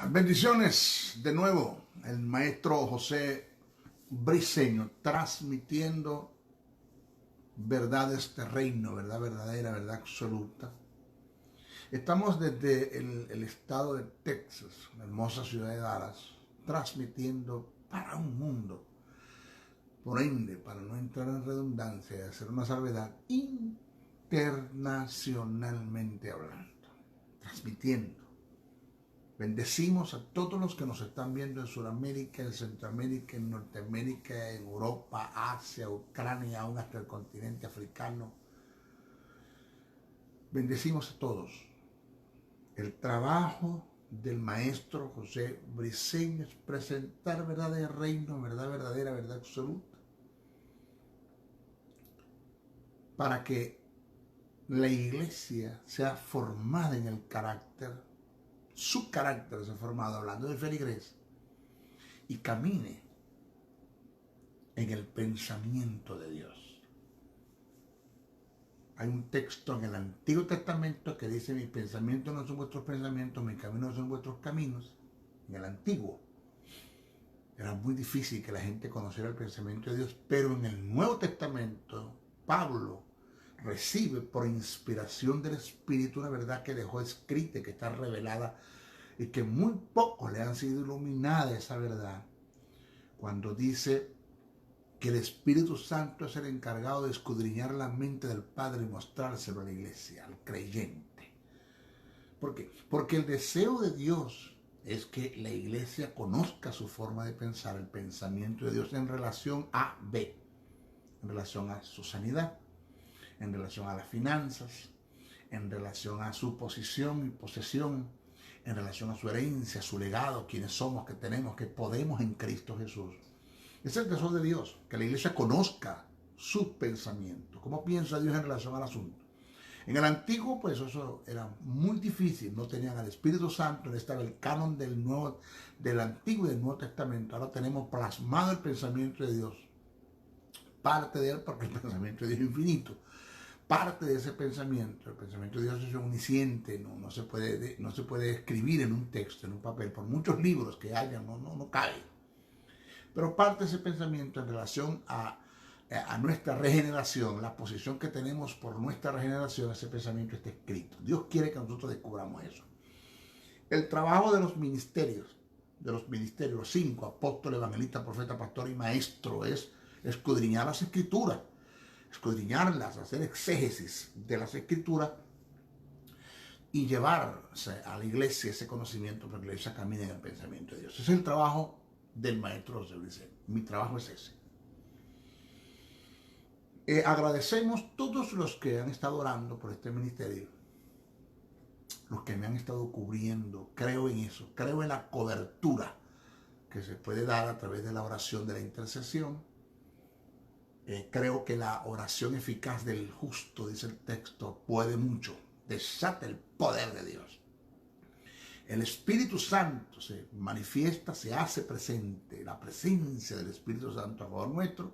Bendiciones de nuevo, el maestro José Briceño transmitiendo verdades de reino, verdad verdadera, verdad absoluta. Estamos desde el estado de Texas, la hermosa ciudad de Dallas, transmitiendo para un mundo. Por ende, para no entrar en redundancia y hacer una salvedad, internacionalmente hablando, transmitiendo. Bendecimos a todos los que nos están viendo en Sudamérica, en Centroamérica, en Norteamérica, en Europa, Asia, Ucrania, aún hasta el continente africano. Bendecimos a todos. El trabajo del maestro José Briceño es presentar verdad de reino, verdad verdadera, verdad absoluta, para que la iglesia sea formada en el carácter. Su carácter se ha formado hablando de feligres y camine en el pensamiento de Dios. Hay un texto en el Antiguo Testamento que dice: mis pensamientos no son vuestros pensamientos, mis caminos no son vuestros caminos. En el Antiguo era muy difícil que la gente conociera el pensamiento de Dios, pero en el Nuevo Testamento Pablo recibe por inspiración del Espíritu una verdad que dejó escrita, que está revelada y que muy pocos le han sido iluminada esa verdad, cuando dice que el Espíritu Santo es el encargado de escudriñar la mente del Padre y mostrárselo a la iglesia, al creyente. ¿Por qué? Porque el deseo de Dios es que la iglesia conozca su forma de pensar, el pensamiento de Dios en relación a B, en relación a su sanidad, en relación a las finanzas, en relación a su posición y posesión, en relación a su herencia, su legado, quiénes somos, qué tenemos, qué podemos en Cristo Jesús. Es el deseo de Dios, que la iglesia conozca sus pensamientos, cómo piensa Dios en relación al asunto. En el Antiguo, pues eso era muy difícil, no tenían al Espíritu Santo, no estaba el canon del Antiguo y del Nuevo Testamento. Ahora tenemos plasmado el pensamiento de Dios, parte de él, porque el pensamiento de Dios es infinito. Parte de ese pensamiento, el pensamiento de Dios es omnisciente, no se puede escribir en un texto, en un papel, por muchos libros que haya, no cabe. Pero parte de ese pensamiento en relación a nuestra regeneración, la posición que tenemos por nuestra regeneración, ese pensamiento está escrito. Dios quiere que nosotros descubramos eso. El trabajo de los ministerios, los 5, apóstol, evangelista, profeta, pastor y maestro, es escudriñar las escrituras, escudriñarlas, hacer exégesis de las escrituras y llevarse a la iglesia ese conocimiento para que la iglesia camine en el pensamiento de Dios. Ese es el trabajo del maestro José Briceño. Mi trabajo es ese. Agradecemos todos los que han estado orando por este ministerio, los que me han estado cubriendo. Creo en eso, creo en la cobertura que se puede dar a través de la oración de la intercesión. Creo que la oración eficaz del justo, dice el texto, puede mucho, desata el poder de Dios. El Espíritu Santo se manifiesta, se hace presente, la presencia del Espíritu Santo a favor nuestro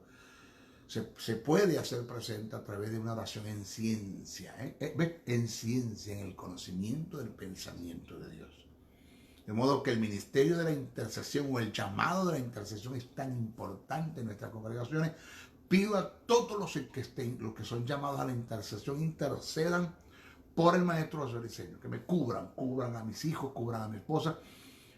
se puede hacer presente a través de una oración en ciencia, en ciencia, en el conocimiento del pensamiento de Dios. De modo que el ministerio de la intercesión o el llamado de la intercesión es tan importante en nuestras congregaciones. Pido a todos los que son llamados a la intercesión, intercedan por el maestro José Briceño, que me cubran a mis hijos, cubran a mi esposa,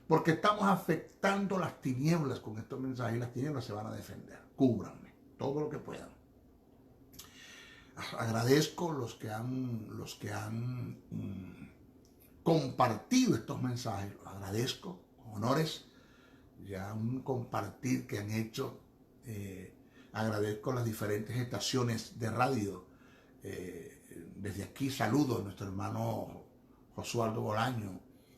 porque estamos afectando las tinieblas con estos mensajes y las tinieblas se van a defender. Cúbranme todo lo que puedan. Agradezco los que han compartido estos mensajes, los agradezco, honores, ya un compartir que han hecho. Agradezco las diferentes estaciones de radio. Desde aquí saludo a nuestro hermano Josualdo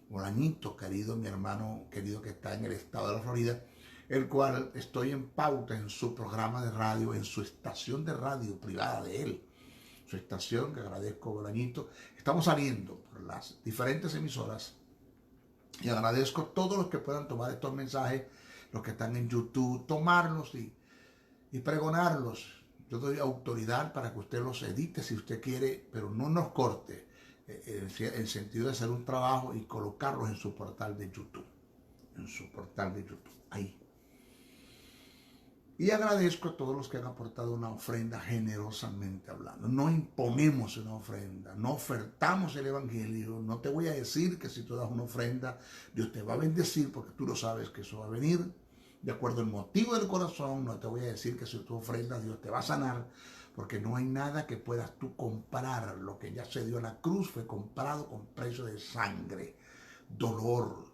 Bolañito, querido, mi hermano querido que está en el estado de la Florida, el cual estoy en pauta en su programa de radio, en su estación de radio privada de él, su estación, que agradezco, Bolañito. Estamos saliendo por las diferentes emisoras y agradezco a todos los que puedan tomar estos mensajes, los que están en YouTube, tomarlos y pregonarlos. Yo doy autoridad para que usted los edite si usted quiere, pero no nos corte, en el sentido de hacer un trabajo y colocarlos en su portal de YouTube. en su portal de YouTube. Ahí. Y agradezco a todos los que han aportado una ofrenda generosamente hablando. No imponemos una ofrenda, no ofertamos el evangelio. No te voy a decir que si tú das una ofrenda, Dios te va a bendecir, porque tú lo sabes que eso va a venir de acuerdo al motivo del corazón. No te voy a decir que si tú ofrendas, Dios te va a sanar, porque no hay nada que puedas tú comprar. Lo que ya se dio a la cruz fue comprado con precio de sangre, dolor,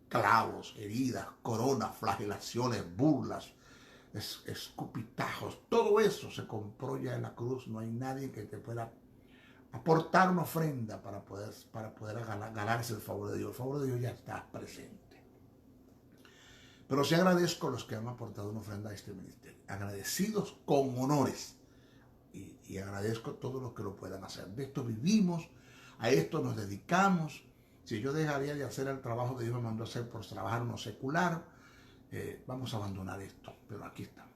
clavos, heridas, coronas, flagelaciones, burlas, escupitajos. Todo eso se compró ya en la cruz. No hay nadie que te pueda aportar una ofrenda para poder ganarse el favor de Dios. El favor de Dios ya está presente. Pero sí agradezco a los que han aportado una ofrenda a este ministerio. Agradecidos con honores. Y agradezco a todos los que lo puedan hacer. De esto vivimos, a esto nos dedicamos. Si yo dejaría de hacer el trabajo que Dios me mandó a hacer por trabajar en lo secular, vamos a abandonar esto. Pero aquí estamos.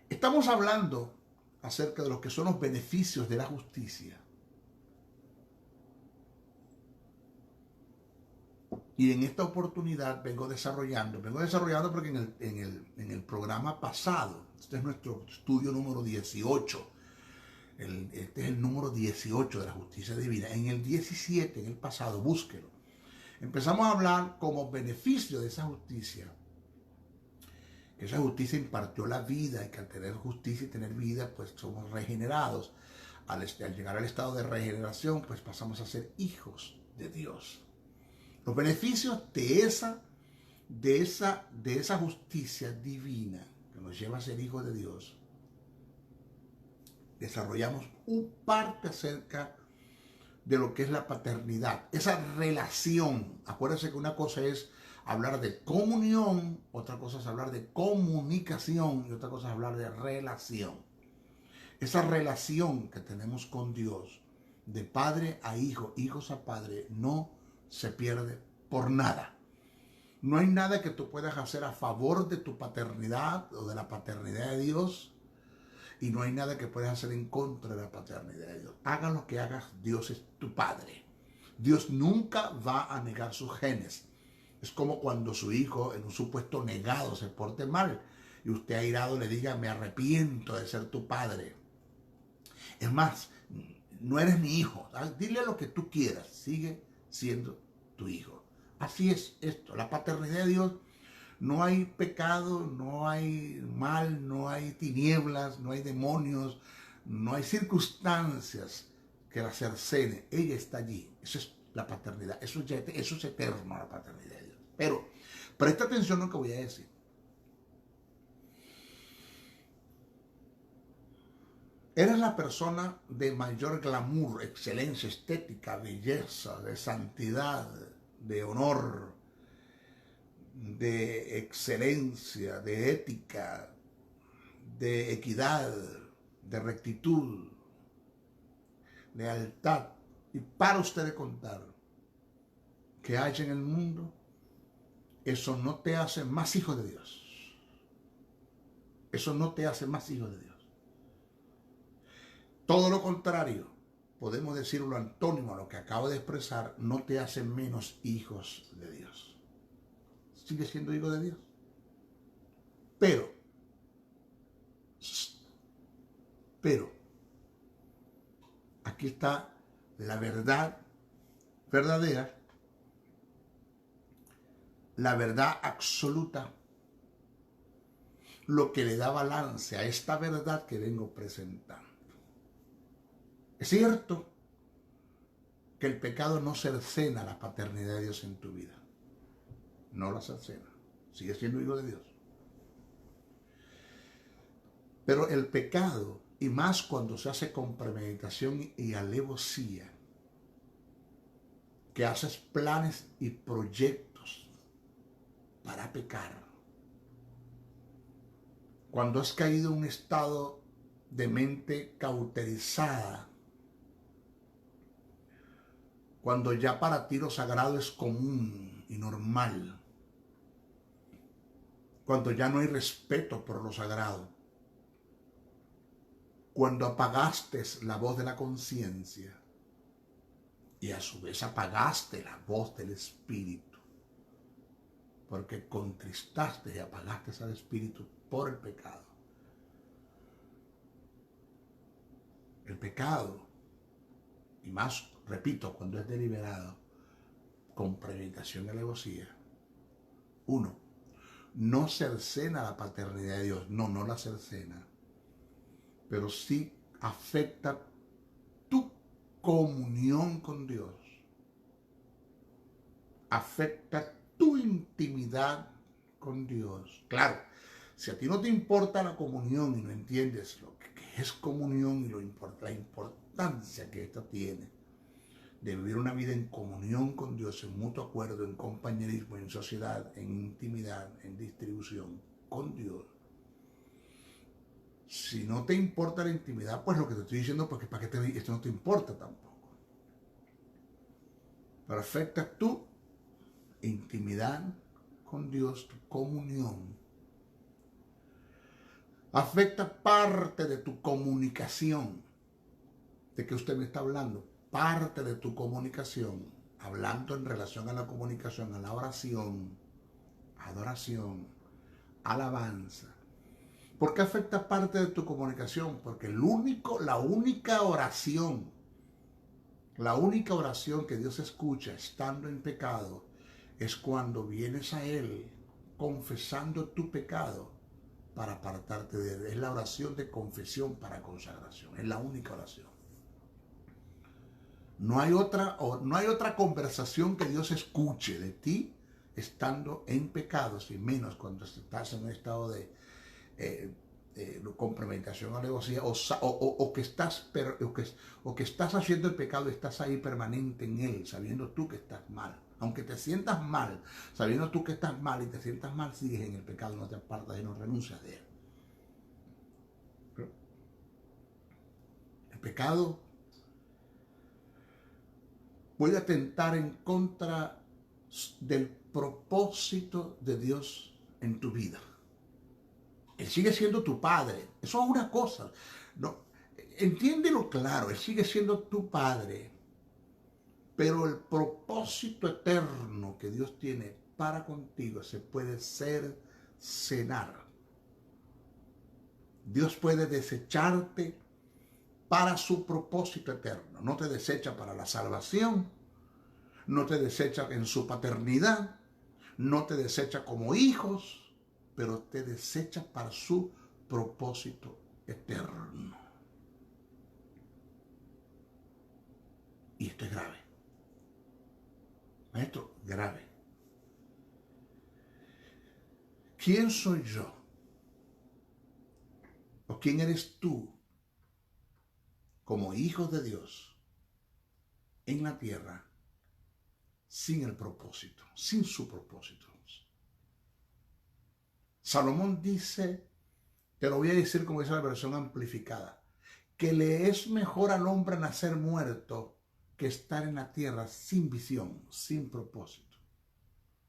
Estamos hablando acerca de lo que son los beneficios de la justicia. Y en esta oportunidad vengo desarrollando porque en el programa pasado, este es nuestro estudio número 18, este es el número 18 de la justicia divina. En el 17, en el pasado, búsquelo. Empezamos a hablar como beneficio de esa justicia. Que esa justicia impartió la vida, y que al tener justicia y tener vida, pues somos regenerados. Al llegar al estado de regeneración, pues pasamos a ser hijos de Dios. Los beneficios de esa justicia divina que nos lleva a ser hijos de Dios, desarrollamos un parte acerca de lo que es la paternidad, esa relación. Acuérdense que una cosa es hablar de comunión, otra cosa es hablar de comunicación y otra cosa es hablar de relación. Esa relación que tenemos con Dios, de padre a hijo, hijos a padre, no se pierde por nada. No hay nada que tú puedas hacer a favor de tu paternidad o de la paternidad de Dios, y no hay nada que puedas hacer en contra de la paternidad de Dios. Haga lo que hagas, Dios es tu padre. Dios nunca va a negar sus genes. Es como cuando su hijo, en un supuesto negado, se porte mal y usted airado le diga: me arrepiento de ser tu padre. Es más, no eres mi hijo. Dile lo que tú quieras, sigue siendo tu hijo. Así es esto, la paternidad de Dios. No hay pecado, no hay mal, no hay tinieblas, no hay demonios, no hay circunstancias que la cercenen. Ella está allí. Eso es la paternidad. Eso es eterno, la paternidad de Dios. Pero presta atención a lo que voy a decir. Eres la persona de mayor glamour, excelencia, estética, belleza, de santidad, de honor, de excelencia, de ética, de equidad, de rectitud, lealtad. Y para usted de contar que hay en el mundo, eso no te hace más hijo de Dios. Eso no te hace más hijo de Dios. Todo lo contrario, podemos decirlo lo antónimo a lo que acabo de expresar, no te hace menos hijos de Dios. Sigue siendo hijo de Dios. Pero, aquí está la verdad verdadera, la verdad absoluta, lo que le da balance a esta verdad que vengo presentando. Es cierto que el pecado no cercena la paternidad de Dios en tu vida. No la cercena. Sigue siendo hijo de Dios. Pero el pecado, y más cuando se hace con premeditación y alevosía, que haces planes y proyectos para pecar, cuando has caído en un estado de mente cauterizada, cuando ya para ti lo sagrado es común y normal, cuando ya no hay respeto por lo sagrado, cuando apagaste la voz de la conciencia y a su vez apagaste la voz del Espíritu, porque contristaste y apagaste al Espíritu por el pecado. El pecado, y más, repito, cuando es deliberado, con premeditación y alevosía. 1. No cercena la paternidad de Dios. No la cercena. Pero sí afecta tu comunión con Dios. Afecta tu intimidad con Dios. Claro, si a ti no te importa la comunión y no entiendes lo que es comunión y la importancia que esta tiene de vivir una vida en comunión con Dios, en mutuo acuerdo, en compañerismo, en sociedad, en intimidad, en distribución con Dios. Si no te importa la intimidad, pues lo que te estoy diciendo, porque para qué esto no te importa tampoco. Pero afecta tu intimidad con Dios, tu comunión. Afecta parte de tu comunicación. ¿De qué usted me está hablando? Parte de tu comunicación, hablando en relación a la comunicación, a la oración, adoración, alabanza. ¿Por qué afecta parte de tu comunicación? Porque la única oración que Dios escucha estando en pecado es cuando vienes a Él confesando tu pecado para apartarte de Él. Es la oración de confesión para consagración. Es la única oración. No hay otra conversación que Dios escuche de ti estando en pecados, y menos cuando estás en un estado de con premeditación, alevosía, o que estás haciendo el pecado y estás ahí permanente en él, sabiendo tú que estás mal. Aunque te sientas mal, sabiendo tú que estás mal y te sientas mal, sigues en el pecado, no te apartas y no renuncias de él. El pecado puede atentar en contra del propósito de Dios en tu vida. Él sigue siendo tu padre. Eso es una cosa. No, entiéndelo claro, Él sigue siendo tu padre. Pero el propósito eterno que Dios tiene para contigo se puede cercenar. Dios puede desecharte para su propósito eterno. No te desecha para la salvación, no te desecha en su paternidad, no te desecha como hijos, pero te desecha para su propósito eterno. Y esto es grave. Maestro, grave. ¿Quién soy yo? ¿O quién eres tú como hijos de Dios en la tierra sin el propósito, sin su propósito? Salomón dice, te lo voy a decir como dice la versión amplificada, que le es mejor al hombre nacer muerto que estar en la tierra sin visión, sin propósito.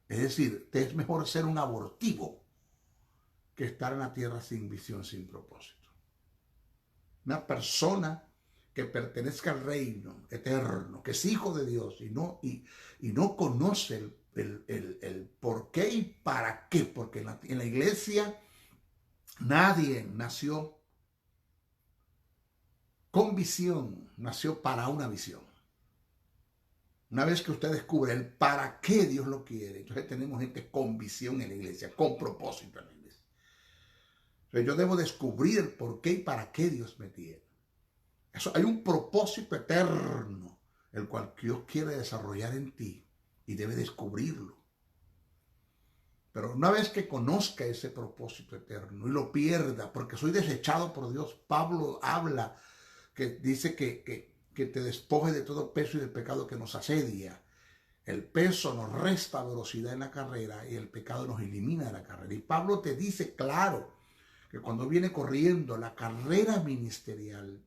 Es decir, te es mejor ser un abortivo que estar en la tierra sin visión, sin propósito. Una persona que pertenezca al reino eterno, que es hijo de Dios y no conoce el por qué y para qué, porque en la iglesia nadie nació con visión, nació para una visión. Una vez que usted descubre el para qué Dios lo quiere, entonces tenemos gente con visión en la iglesia, con propósito en la iglesia. Entonces yo debo descubrir el por qué y para qué Dios me tiene. Hay un propósito eterno, el cual Dios quiere desarrollar en ti y debe descubrirlo. Pero una vez que conozca ese propósito eterno y lo pierda, porque soy desechado por Dios, Pablo habla, que dice que te despoje de todo peso y del pecado que nos asedia. El peso nos resta velocidad en la carrera y el pecado nos elimina de la carrera. Y Pablo te dice claro que cuando viene corriendo la carrera ministerial,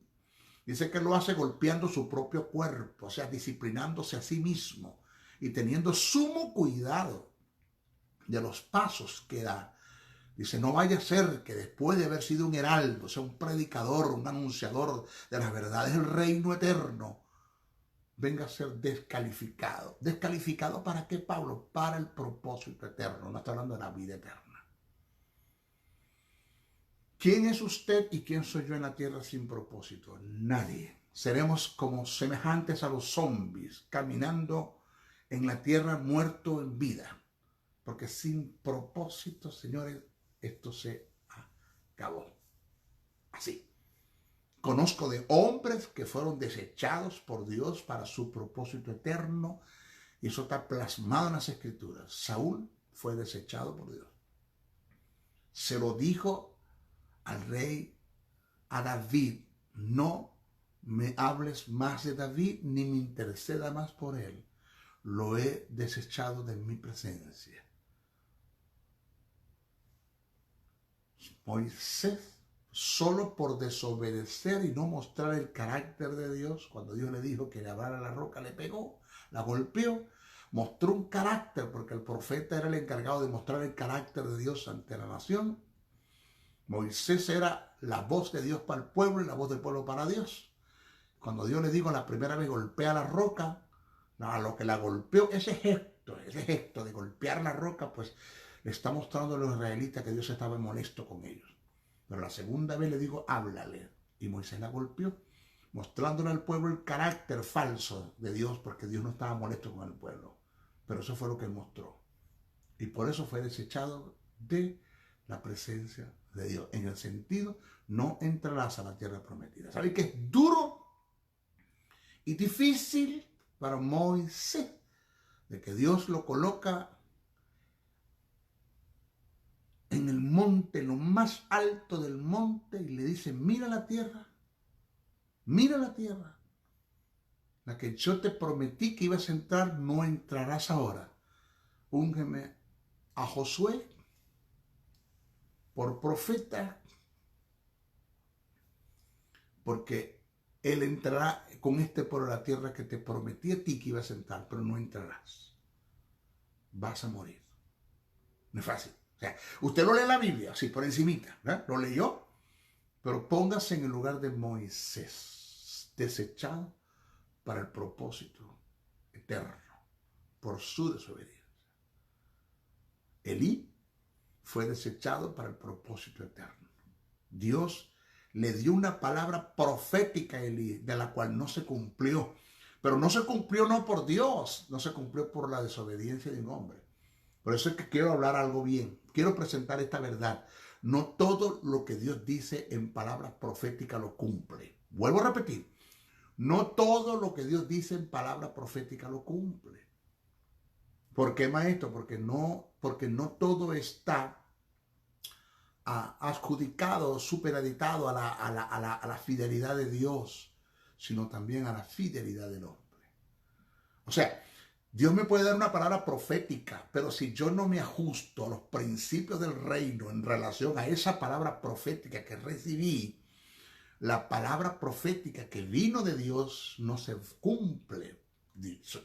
dice que lo hace golpeando su propio cuerpo, o sea, disciplinándose a sí mismo y teniendo sumo cuidado de los pasos que da. Dice, no vaya a ser que después de haber sido un heraldo, sea un predicador, un anunciador de las verdades del reino eterno, venga a ser descalificado. ¿Descalificado para qué, Pablo? Para el propósito eterno. No está hablando de la vida eterna. ¿Quién es usted y quién soy yo en la tierra sin propósito? Nadie. Seremos como semejantes a los zombies, caminando en la tierra muerto en vida. Porque sin propósito, señores, esto se acabó. Así. Conozco de hombres que fueron desechados por Dios para su propósito eterno. Y eso está plasmado en las Escrituras. Saúl fue desechado por Dios. Se lo dijo al rey, a David: no me hables más de David, ni me interceda más por él. Lo he desechado de mi presencia. Moisés, solo por desobedecer y no mostrar el carácter de Dios, cuando Dios le dijo que le hablara la roca, le pegó, la golpeó, mostró un carácter, porque el profeta era el encargado de mostrar el carácter de Dios ante la nación. Moisés era la voz de Dios para el pueblo y la voz del pueblo para Dios. Cuando Dios le dijo la primera vez: golpea la roca, a lo que la golpeó, ese gesto de golpear la roca, pues le está mostrando a los israelitas que Dios estaba molesto con ellos. Pero la segunda vez le dijo: háblale. Y Moisés la golpeó, mostrándole al pueblo el carácter falso de Dios, porque Dios no estaba molesto con el pueblo. Pero eso fue lo que él mostró. Y por eso fue desechado de la presencia de Dios. En el sentido, no entrarás a la tierra prometida. ¿Sabes que es duro y difícil para Moisés? De que Dios lo coloca en el monte, en lo más alto del monte, y le dice: mira la tierra, la que yo te prometí que ibas a entrar, no entrarás ahora. Úngeme a Josué por profeta, porque él entrará con este pueblo a la tierra que te prometí a ti que ibas a entrar, pero no entrarás. Vas a morir. No es fácil. O sea, usted lo lee en la Biblia, así por encimita, ¿verdad? Lo leyó, pero póngase en el lugar de Moisés, desechado para el propósito eterno, por su desobediencia. Elí fue desechado para el propósito eterno. Dios le dio una palabra profética a Elí, de la cual no se cumplió. Pero no se cumplió no por Dios, no se cumplió por la desobediencia de un hombre. Por eso es que quiero hablar algo bien. Quiero presentar esta verdad. No todo lo que Dios dice en palabras proféticas lo cumple. Vuelvo a repetir. No todo lo que Dios dice en palabras proféticas lo cumple. ¿Por qué, maestro? Porque no todo está adjudicado, supereditado a la fidelidad de Dios, sino también a la fidelidad del hombre. O sea, Dios me puede dar una palabra profética, pero si yo no me ajusto a los principios del reino en relación a esa palabra profética que recibí, la palabra profética que vino de Dios no se cumple,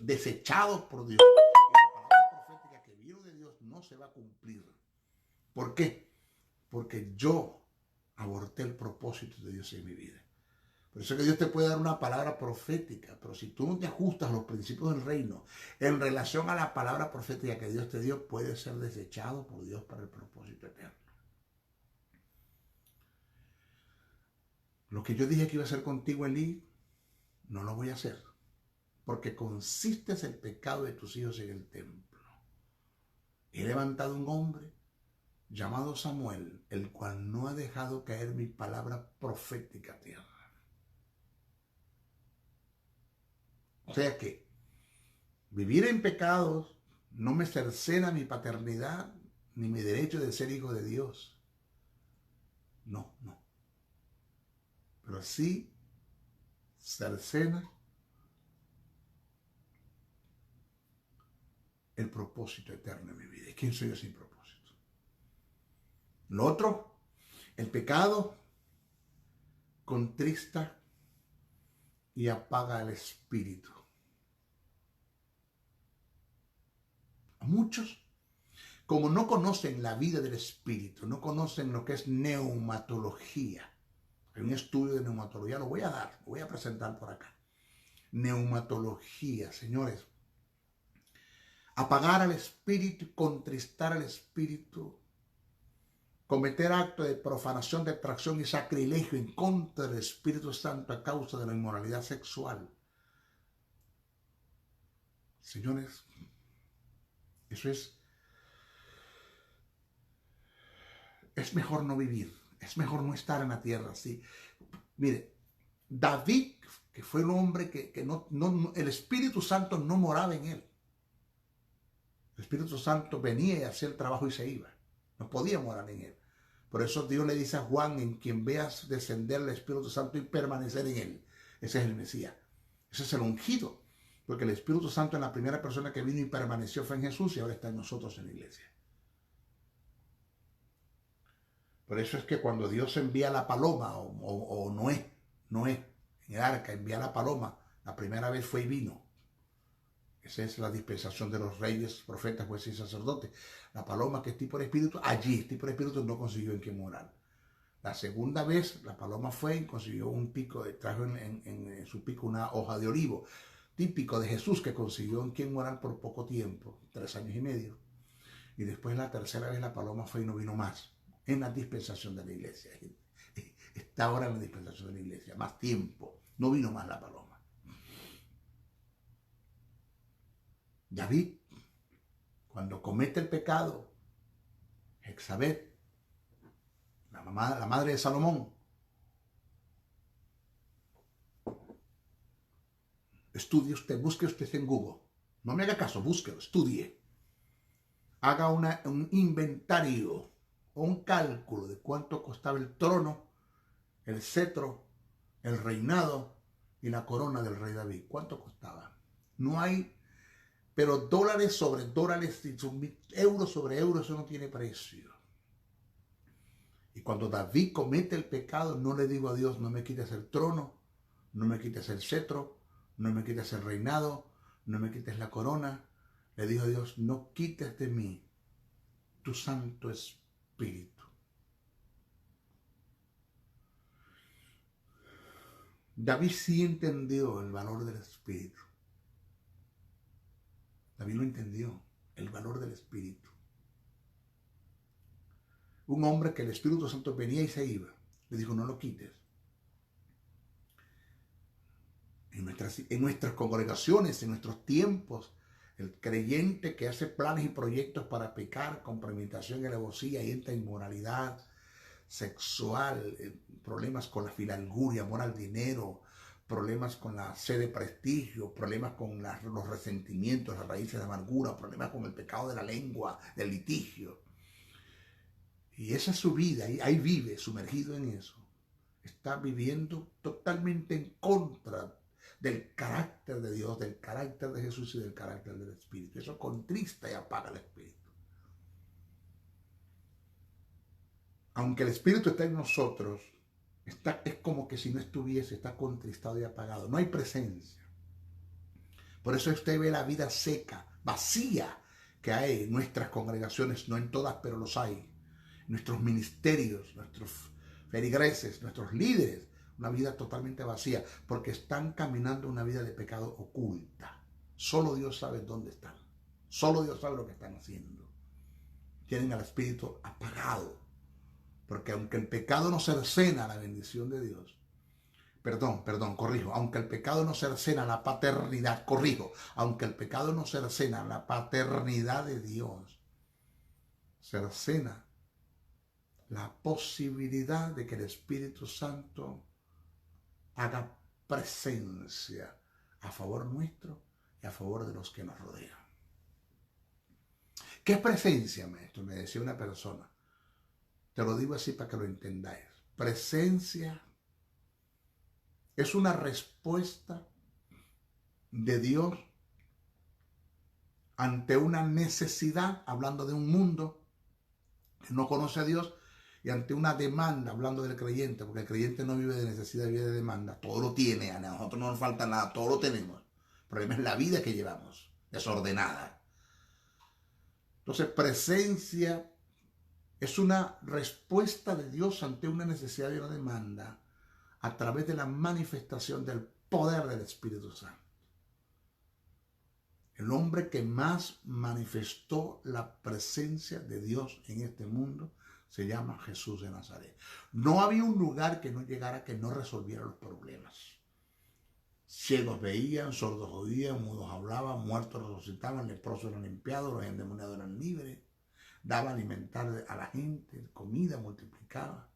desechado por Dios. Y la palabra profética que vino de Dios no se va a cumplir. ¿Por qué? Porque yo aborté el propósito de Dios en mi vida. Por eso es que Dios te puede dar una palabra profética, pero si tú no te ajustas a los principios del reino en relación a la palabra profética que Dios te dio, puede ser desechado por Dios para el propósito eterno. Lo que yo dije que iba a hacer contigo, Elí, no lo voy a hacer, porque consistes el pecado de tus hijos en el templo. He levantado un hombre llamado Samuel, el cual no ha dejado caer mi palabra profética a tierra. O sea que vivir en pecados no me cercena mi paternidad ni mi derecho de ser hijo de Dios. No. Pero sí cercena el propósito eterno en mi vida. ¿Y quién soy yo sin propósito? Lo otro, el pecado contrista y apaga el espíritu. Muchos, como no conocen la vida del espíritu, no conocen lo que es neumatología. Hay un estudio de neumatología, lo voy a presentar por acá. neumatología, señores. Apagar al espíritu y contristar al espíritu, cometer actos de profanación, detracción y sacrilegio en contra del Espíritu Santo a causa de la inmoralidad sexual. Señores, eso es mejor no vivir, es mejor no estar en la tierra así. Mire, David, que fue un hombre que el Espíritu Santo no moraba en él. El Espíritu Santo venía y hacía el trabajo y se iba. No podía morar en él. Por eso Dios le dice a Juan, en quien veas descender el Espíritu Santo y permanecer en él. Ese es el Mesías. Ese es el ungido. Porque el Espíritu Santo en la primera persona que vino y permaneció fue en Jesús y ahora está en nosotros en la iglesia. Por eso es que cuando Dios envía la paloma, o Noé, en el arca envía la paloma, la primera vez fue y vino. Esa es la dispensación de los reyes, profetas, jueces y sacerdotes. La paloma, que es tipo de espíritu, allí, el tipo de espíritu no consiguió en qué morar. La segunda vez, la paloma fue y consiguió un pico, trajo en su pico una hoja de olivo, típico de Jesús, que consiguió en quien morar por poco tiempo, 3 años y medio. Y después la tercera vez la paloma fue y no vino más, en la dispensación de la iglesia. Está ahora en la dispensación de la iglesia, más tiempo, no vino más la paloma. David, cuando comete el pecado, Jezabel, la madre de Salomón, estudie usted, busque usted en Google, no me haga caso, búsquelo, estudie, haga un inventario o un cálculo de cuánto costaba el trono, el cetro, el reinado y la corona del rey David. ¿Cuánto costaba? No hay, pero dólares sobre dólares, euros sobre euros, eso no tiene precio. Y cuando David comete el pecado, no le digo a Dios, no me quites el trono, no me quites el cetro, no me quites el reinado, no me quites la corona. Le digo a Dios, no quites de mí tu Santo Espíritu. David sí entendió el valor del Espíritu. David lo entendió, el valor del Espíritu. Un hombre que el Espíritu Santo venía y se iba, le dijo, no lo quites. En nuestras congregaciones, en nuestros tiempos, el creyente que hace planes y proyectos para pecar con premeditación y alevosía y entra en inmoralidad sexual, problemas con la filalguria, amor al dinero, problemas con la sed de prestigio, problemas con los resentimientos, las raíces de amargura, problemas con el pecado de la lengua, del litigio. Y esa es su vida, y ahí vive sumergido en eso. Está viviendo totalmente en contra del carácter de Dios, del carácter de Jesús y del carácter del Espíritu. Eso contrista y apaga el Espíritu. Aunque el Espíritu está en nosotros, es como que si no estuviese, está contristado y apagado. No hay presencia. Por eso usted ve la vida seca, vacía que hay en nuestras congregaciones, no en todas, pero los hay. Nuestros ministerios, nuestros feligreses, nuestros líderes, una vida totalmente vacía, porque están caminando una vida de pecado oculta. Solo Dios sabe dónde están. Solo Dios sabe lo que están haciendo. Tienen al Espíritu apagado. Porque aunque el pecado no cercena la bendición de Dios, corrijo, aunque el pecado no cercena la paternidad, aunque el pecado no cercena la paternidad de Dios, cercena la posibilidad de que el Espíritu Santo haga presencia a favor nuestro y a favor de los que nos rodean. ¿Qué es presencia, maestro? Me decía una persona. Te lo digo así para que lo entendáis. Presencia es una respuesta de Dios ante una necesidad, hablando de un mundo que no conoce a Dios, y ante una demanda, hablando del creyente, porque el creyente no vive de necesidad, vive de demanda. Todo lo tiene, a nosotros no nos falta nada, todo lo tenemos. El problema es la vida que llevamos, desordenada. Entonces, presencia es una respuesta de Dios ante una necesidad y una demanda a través de la manifestación del poder del Espíritu Santo. El hombre que más manifestó la presencia de Dios en este mundo se llama Jesús de Nazaret. No había un lugar que no llegara que no resolviera los problemas. Ciegos veían, sordos oían, mudos hablaban, muertos resucitaban, leprosos eran limpiados, los endemoniados eran libres, daba a alimentar a la gente, comida multiplicaba.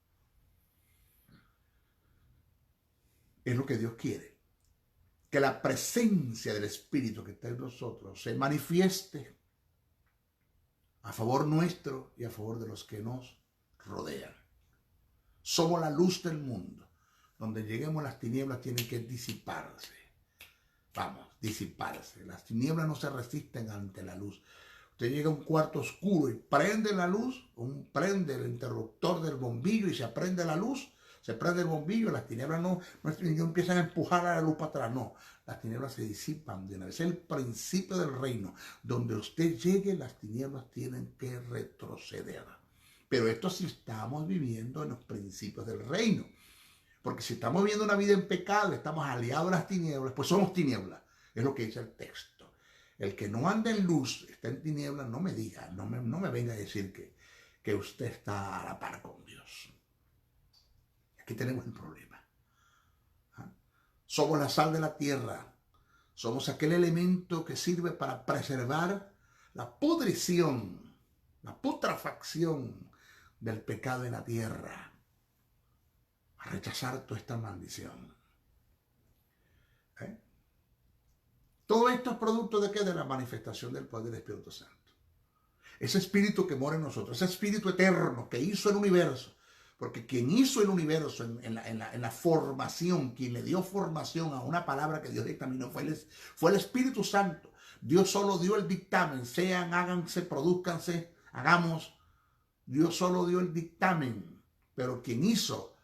Es lo que Dios quiere. Que la presencia del Espíritu que está en nosotros se manifieste a favor nuestro y a favor de los que nos rodean. Somos la luz del mundo. Donde lleguemos las tinieblas tienen que disiparse. Vamos, disiparse. Las tinieblas no se resisten ante la luz. Usted llega a un cuarto oscuro y prende la luz, prende el interruptor del bombillo y se prende la luz. Se prende el bombillo, las tinieblas no empiezan a empujar a la luz para atrás, no. Las tinieblas se disipan de una vez. Es el principio del reino. Donde usted llegue, las tinieblas tienen que retroceder. Pero esto sí estamos viviendo en los principios del reino. Porque si estamos viviendo una vida en pecado, estamos aliados a las tinieblas, pues somos tinieblas. Es lo que dice el texto. El que no anda en luz, está en tinieblas, no me diga, no me venga a decir que usted está a la par con Dios. Aquí tenemos el problema. ¿Ah? Somos la sal de la tierra. Somos aquel elemento que sirve para preservar la pudrición, la putrefacción del pecado en la tierra. A rechazar toda esta maldición. Todo esto es producto de ¿qué? De la manifestación del poder del Espíritu Santo. Ese espíritu que mora en nosotros, ese espíritu eterno que hizo el universo. Porque quien hizo el universo en la formación, quien le dio formación a una palabra que Dios dictaminó fue el Espíritu Santo. Dios solo dio el dictamen, sean, háganse, produzcanse, hagamos. Dios solo dio el dictamen, pero quien hizo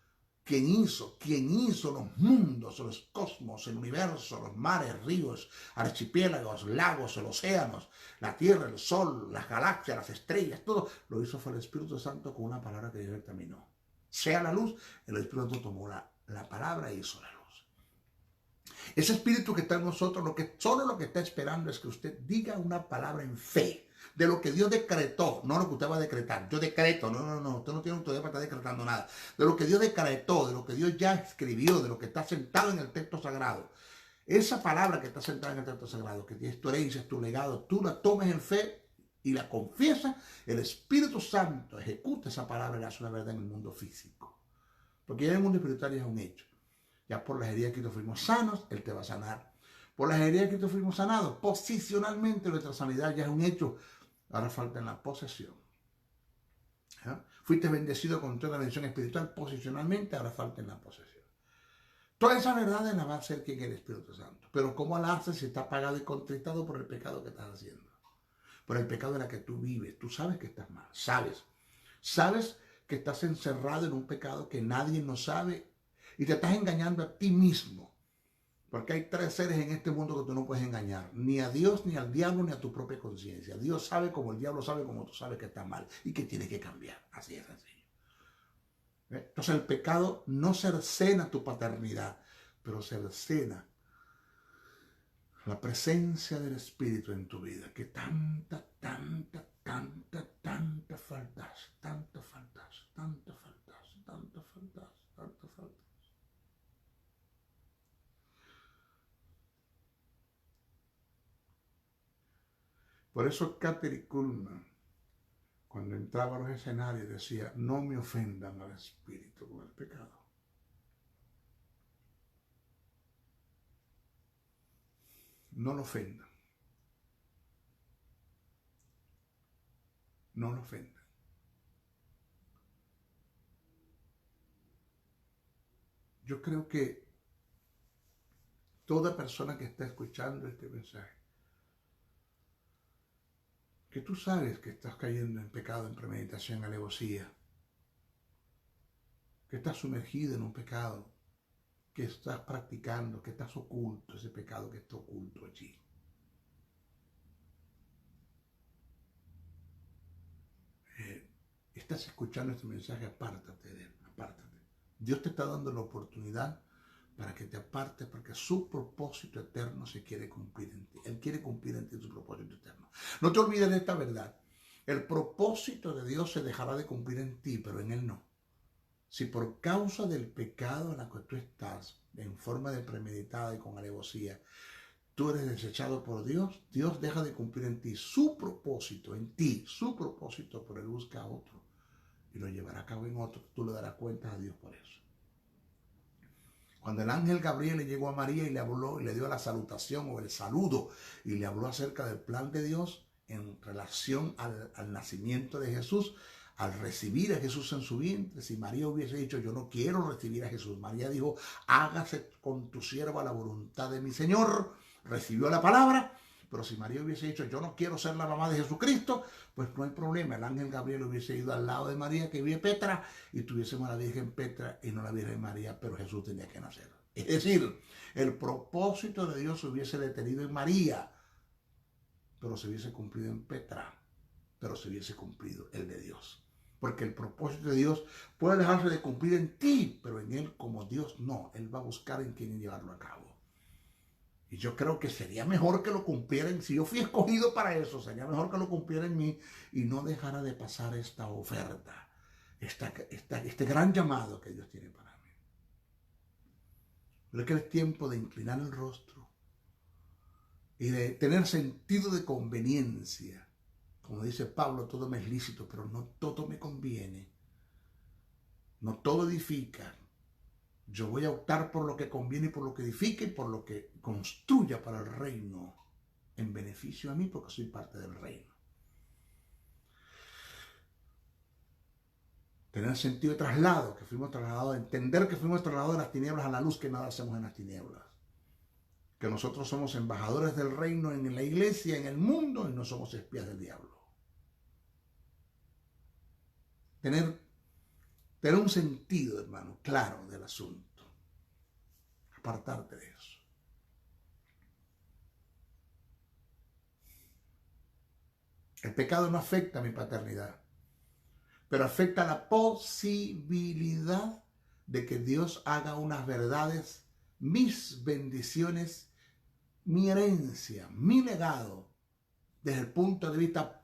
los mundos, los cosmos, el universo, los mares, ríos, archipiélagos, lagos, los océanos, la tierra, el sol, las galaxias, las estrellas, todo lo hizo fue el Espíritu Santo con una palabra que Dios dictaminó. Sea la luz, el Espíritu Santo tomó la palabra e hizo la luz. Ese Espíritu que está en nosotros, solo lo que está esperando es que usted diga una palabra en fe de lo que Dios decretó, no lo que usted va a decretar. Yo decreto, no, usted no tiene autoridad para estar decretando nada. De lo que Dios decretó, de lo que Dios ya escribió, de lo que está sentado en el texto sagrado. Esa palabra que está sentada en el texto sagrado, que es tu herencia, es tu legado, tú la tomes en fe y la confiesa, el Espíritu Santo ejecuta esa palabra y la hace una verdad en el mundo físico. Porque ya en el mundo espiritual ya es un hecho. Ya por las heridas que Cristo fuimos sanos, Él te va a sanar. Por las heridas que Cristo fuimos sanados, posicionalmente nuestra sanidad ya es un hecho. Ahora falta en la posesión. ¿Ya? Fuiste bendecido con toda la bendición espiritual posicionalmente, ahora falta en la posesión. Toda esa verdad la va a hacer quien es el Espíritu Santo. Pero ¿cómo la haces si está apagado y contritado por el pecado que estás haciendo? Por el pecado en el que tú vives. Tú sabes que estás mal. Sabes que estás encerrado en un pecado que nadie no sabe y te estás engañando a ti mismo. Porque hay tres seres en este mundo que tú no puedes engañar. Ni a Dios, ni al diablo, ni a tu propia conciencia. Dios sabe como el diablo sabe como tú sabes que está mal y que tienes que cambiar. Así es sencillo. Entonces el pecado no cercena tu paternidad, pero cercena la presencia del Espíritu en tu vida. Que tanta faltas. Por eso Katherine Kuhlman, cuando entraba a los escenarios, decía, no me ofendan al Espíritu con el pecado. No lo ofendan. No lo ofendan. Yo creo que toda persona que está escuchando este mensaje, que tú sabes que estás cayendo en pecado, en premeditación, alevosía, que estás sumergido en un pecado, que estás practicando, que estás oculto, ese pecado que está oculto allí. Estás escuchando este mensaje, apártate de él, apártate. Dios te está dando la oportunidad para que te apartes, porque su propósito eterno se quiere cumplir en ti. Él quiere cumplir en ti su propósito eterno. No te olvides de esta verdad. El propósito de Dios se dejará de cumplir en ti, pero en Él no. Si por causa del pecado en el que tú estás, en forma de premeditada y con alevosía, tú eres desechado por Dios, Dios deja de cumplir en ti su propósito, su propósito, pero Él busca a otro y lo llevará a cabo en otro. Tú le darás cuentas a Dios por eso. Cuando el ángel Gabriel le llegó a María y le habló, y le dio la salutación o el saludo, y le habló acerca del plan de Dios en relación al nacimiento de Jesús, al recibir a Jesús en su vientre, si María hubiese dicho, yo no quiero recibir a Jesús, María dijo, hágase con tu sierva la voluntad de mi Señor, recibió la palabra. Pero si María hubiese dicho, yo no quiero ser la mamá de Jesucristo, pues no hay problema. El ángel Gabriel hubiese ido al lado de María, que vive Petra, y tuviésemos a la Virgen Petra y no la Virgen María, pero Jesús tenía que nacer. Es decir, el propósito de Dios se hubiese detenido en María, pero se hubiese cumplido en Petra, pero se hubiese cumplido el de Dios. Porque el propósito de Dios puede dejarse de cumplir en ti, pero en Él como Dios no. Él va a buscar en quién llevarlo a cabo. Y yo creo que sería mejor que lo cumplieran, si yo fui escogido para eso, sería mejor que lo cumpliera en mí y no dejara de pasar esta oferta, este gran llamado que Dios tiene para mí. Creo que es tiempo de inclinar el rostro y de tener sentido de conveniencia. Como dice Pablo, todo me es lícito, pero no todo me conviene. No todo edifica. Yo voy a optar por lo que conviene y por lo que edifique y por lo que construya para el reino en beneficio a mí, porque soy parte del reino. Tener sentido de traslado, que fuimos trasladados, entender que fuimos trasladados de las tinieblas a la luz, que nada hacemos en las tinieblas. Que nosotros somos embajadores del reino en la iglesia, en el mundo, y no somos espías del diablo. Tener un sentido, hermano, claro del asunto. Apartarte de eso. El pecado no afecta a mi paternidad, pero afecta la posibilidad de que Dios haga unas verdades, mis bendiciones, mi herencia, mi legado, desde el punto de vista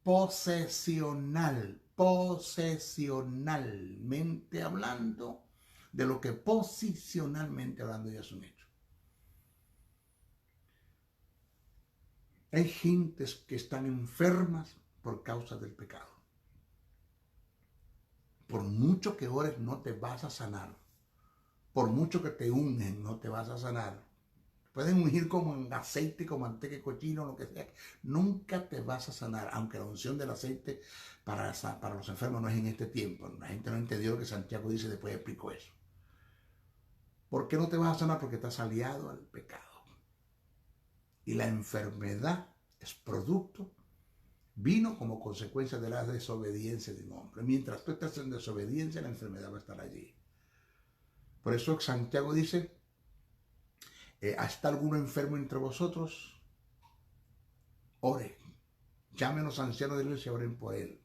posesionalmente hablando, de lo que posicionalmente hablando ya es un hecho. Hay gentes que están enfermas por causa del pecado. Por mucho que ores no te vas a sanar. Por mucho que te ungen no te vas a sanar. Pueden ungir como en aceite, como manteca de cochino, lo que sea. Nunca te vas a sanar, aunque la unción del aceite para los enfermos no es en este tiempo. La gente no entendió lo que Santiago dice, después explicó eso. ¿Por qué no te vas a sanar? Porque estás aliado al pecado. Y la enfermedad es producto, vino como consecuencia de la desobediencia de un hombre. Mientras tú estás en desobediencia, la enfermedad va a estar allí. Por eso Santiago dice, ¿está alguno enfermo entre vosotros? Oren, llamen a los ancianos de la iglesia y oren por él.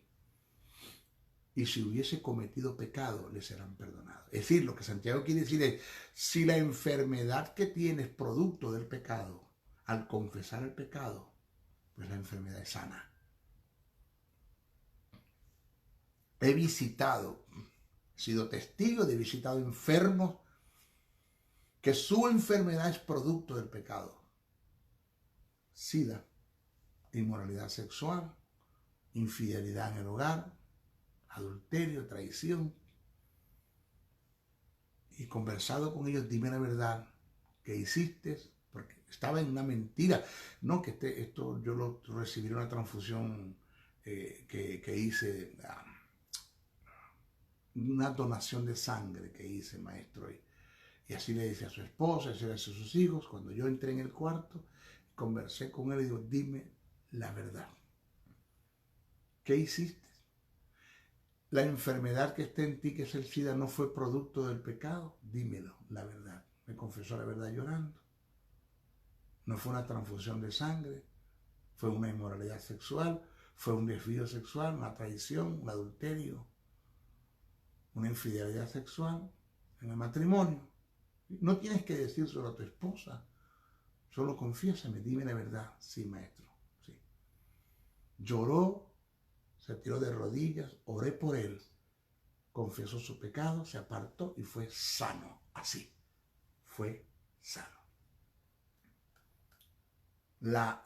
Y si hubiese cometido pecado, le serán perdonados. Es decir, lo que Santiago quiere decir es, si la enfermedad que tienes producto del pecado, al confesar el pecado, pues la enfermedad es sana. He visitado, he sido testigo de visitado enfermos que su enfermedad es producto del pecado. SIDA, inmoralidad sexual, infidelidad en el hogar, adulterio, traición. Y conversado con ellos, dime la verdad, ¿qué hiciste? Porque estaba en una mentira. No, que esto yo lo recibí en una transfusión que hice, una donación de sangre que hice, maestro. Y así le decía a su esposa, así le decía a sus hijos. Cuando yo entré en el cuarto, conversé con él y digo, dime la verdad. ¿Qué hiciste? La enfermedad que está en ti, que es el SIDA, no fue producto del pecado. Dímelo, la verdad. Me confesó la verdad llorando. No fue una transfusión de sangre, fue una inmoralidad sexual, fue un desvío sexual, una traición, un adulterio, una infidelidad sexual en el matrimonio. No tienes que decírselo a tu esposa. Solo confiésame, dime la verdad. Sí, maestro. Sí. Lloró, se tiró de rodillas, oré por él, confesó su pecado, se apartó y fue sano. Así, fue sano.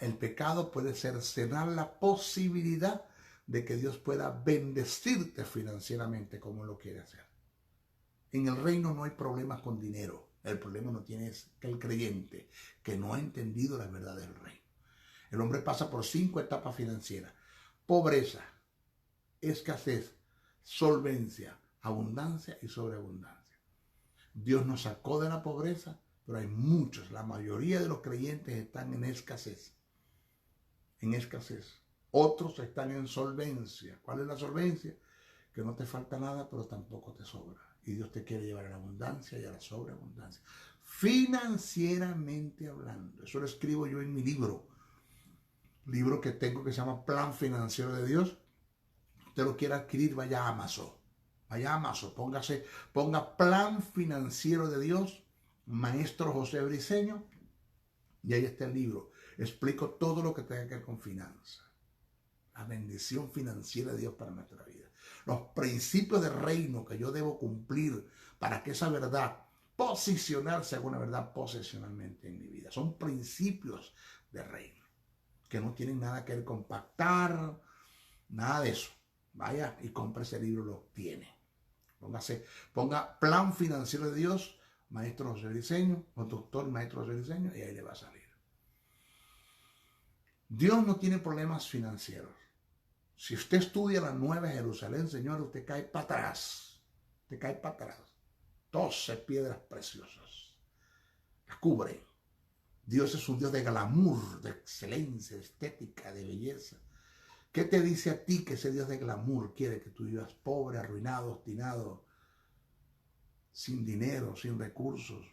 El pecado puede cercenar la posibilidad de que Dios pueda bendecirte financieramente como lo quiere hacer. En el reino no hay problemas con dinero. El problema no tiene es que el creyente que no ha entendido la verdad del reino. El hombre pasa por 5 etapas financieras: pobreza, escasez, solvencia, abundancia y sobreabundancia. Dios nos sacó de la pobreza, pero hay muchos, la mayoría de los creyentes están en escasez. En escasez. Otros están en solvencia. ¿Cuál es la solvencia? Que no te falta nada, pero tampoco te sobra. Y Dios te quiere llevar a la abundancia y a la sobreabundancia. Financieramente hablando. Eso lo escribo yo en mi libro que tengo que se llama Plan Financiero de Dios. Usted lo quiere adquirir, vaya a Amazon. Vaya a Amazon, ponga Plan Financiero de Dios, Maestro José Briceño, y ahí está el libro. Explico todo lo que tenga que ver con finanzas. La bendición financiera de Dios para nuestra vida. Los principios de reino que yo debo cumplir para que esa verdad posicionarse haga una verdad posesionalmente en mi vida. Son principios de reino que no tienen nada que ver con pactar, nada de eso. Vaya y compre ese libro, lo tiene. Ponga Plan Financiero de Dios, Maestro José Briceño, o Doctor Maestro José Briceño, y ahí le va a salir. Dios no tiene problemas financieros. Si usted estudia la Nueva Jerusalén, señor, usted cae para atrás. Usted cae para atrás. 12 piedras preciosas la cubren. Dios es un Dios de glamour, de excelencia, de estética, de belleza. ¿Qué te dice a ti que ese Dios de glamour quiere que tú vivas pobre, arruinado, obstinado, sin dinero, sin recursos,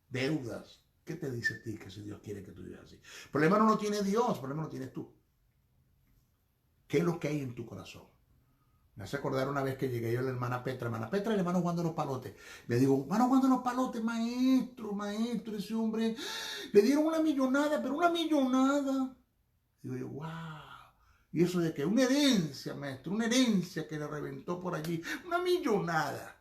deudas? ¿Qué te dice a ti que ese Dios quiere que tú vivas así? El problema no lo tiene Dios, el problema lo tienes tú. ¿Qué es lo que hay en tu corazón? Me hace acordar una vez que llegué yo a la hermana Petra y el hermano Juan de los Palotes. Le digo, hermano Juan de los Palotes, maestro, ese hombre, le dieron una millonada, pero una millonada. Digo yo, wow. Y eso de que una herencia, maestro, una herencia que le reventó por allí, una millonada.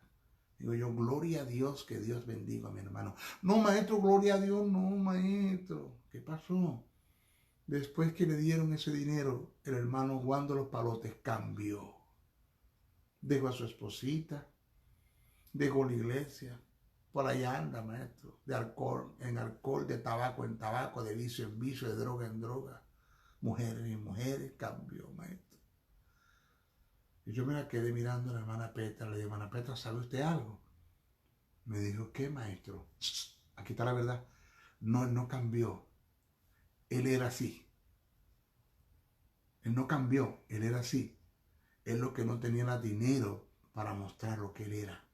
Digo yo, gloria a Dios, que Dios bendiga a mi hermano. No, maestro, gloria a Dios, no, maestro. ¿Qué pasó? Después que le dieron ese dinero, el hermano Juan de los Palotes cambió. Dejó a su esposita, dejó la iglesia, por allá anda, maestro, de alcohol en alcohol, de tabaco en tabaco, de vicio en vicio, de droga en droga, mujeres en mujeres, cambió, maestro. Y yo me la quedé mirando a la hermana Petra, le dije, hermana Petra, ¿sabe usted algo? Me dijo, ¿qué, maestro? Aquí está la verdad. No, él no cambió. Él era así. Él no cambió, él era así. Él lo que no tenía era dinero para mostrar lo que él era.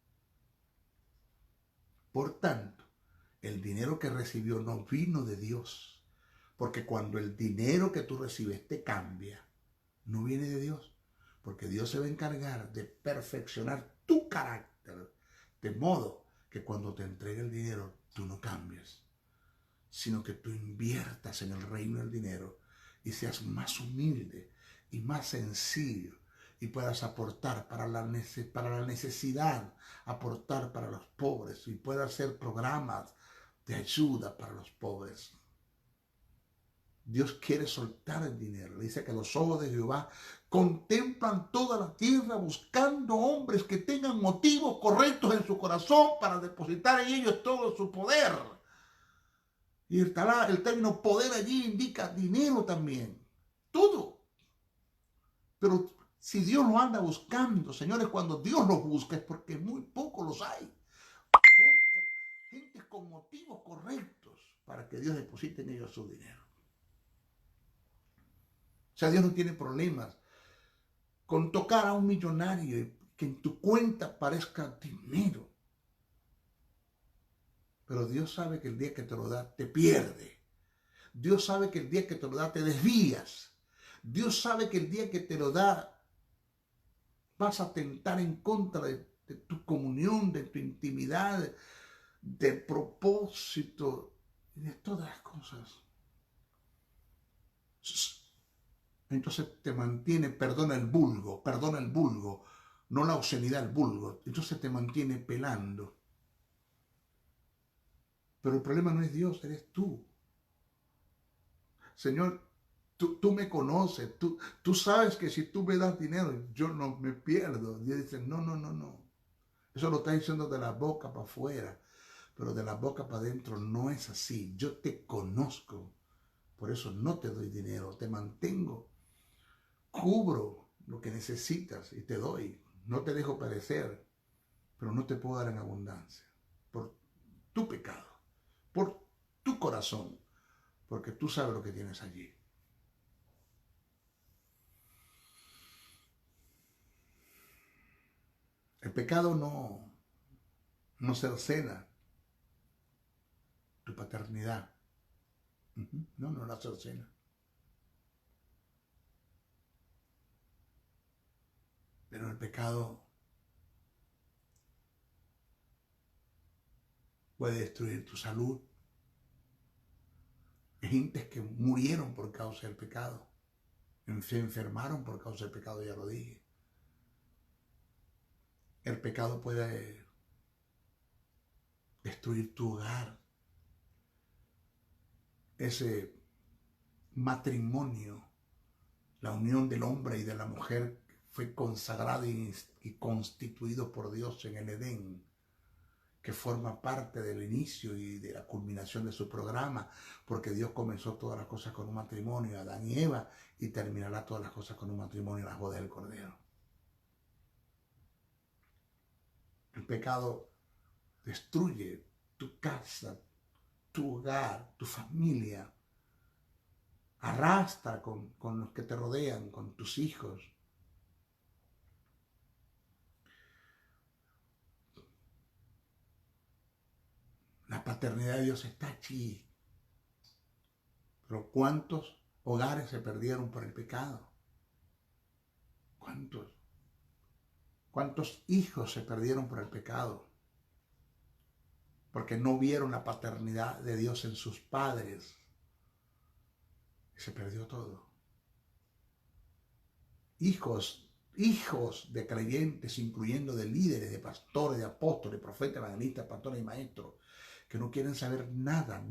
Por tanto, el dinero que recibió no vino de Dios. Porque cuando el dinero que tú recibes te cambia, no viene de Dios. Porque Dios se va a encargar de perfeccionar tu carácter. De modo que cuando te entregue el dinero, tú no cambies. Sino que tú inviertas en el reino del dinero y seas más humilde y más sencillo. Y puedas aportar para la necesidad, aportar para los pobres, y puedas hacer programas de ayuda para los pobres. Dios quiere soltar el dinero. Dice que los ojos de Jehová contemplan toda la tierra buscando hombres que tengan motivos correctos en su corazón para depositar en ellos todo su poder. Y el término poder allí indica dinero también. Todo. Pero si Dios lo anda buscando, señores, cuando Dios los busca es porque muy pocos los hay. Gente con motivos correctos para que Dios deposite en ellos su dinero. O sea, Dios no tiene problemas con tocar a un millonario y que en tu cuenta aparezca dinero. Pero Dios sabe que el día que te lo da, te pierde. Dios sabe que el día que te lo da, te desvías. Dios sabe que el día que te lo da, vas a atentar en contra de tu comunión, de tu intimidad, de propósito y de todas las cosas. Entonces te mantiene, perdona el vulgo, no la obscenidad, el vulgo. Entonces te mantiene pelando. Pero el problema no es Dios, eres tú. Señor, tú me conoces, tú sabes que si tú me das dinero, yo no me pierdo. Dios dice, no, no, no, no. Eso lo está diciendo de la boca para afuera, pero de la boca para adentro no es así. Yo te conozco, por eso no te doy dinero, te mantengo, cubro lo que necesitas y te doy. No te dejo perecer, pero no te puedo dar en abundancia por tu pecado, por tu corazón, porque tú sabes lo que tienes allí. El pecado no cercena tu paternidad. No la cercena. Pero el pecado puede destruir tu salud. Hay gentes que murieron por causa del pecado. Se enfermaron por causa del pecado, ya lo dije. El pecado puede destruir tu hogar. Ese matrimonio, la unión del hombre y de la mujer, fue consagrado y constituido por Dios en el Edén, que forma parte del inicio y de la culminación de su programa, porque Dios comenzó todas las cosas con un matrimonio, Adán y Eva, y terminará todas las cosas con un matrimonio, las bodas del Cordero. El pecado destruye tu casa, tu hogar, tu familia, arrastra con los que te rodean, con tus hijos. La paternidad de Dios está allí. Pero ¿cuántos hogares se perdieron por el pecado? ¿Cuántos? ¿Cuántos hijos se perdieron por el pecado? Porque no vieron la paternidad de Dios en sus padres. Y se perdió todo. Hijos de creyentes, incluyendo de líderes, de pastores, de apóstoles, profetas, evangelistas, pastores y maestros, que no quieren saber nada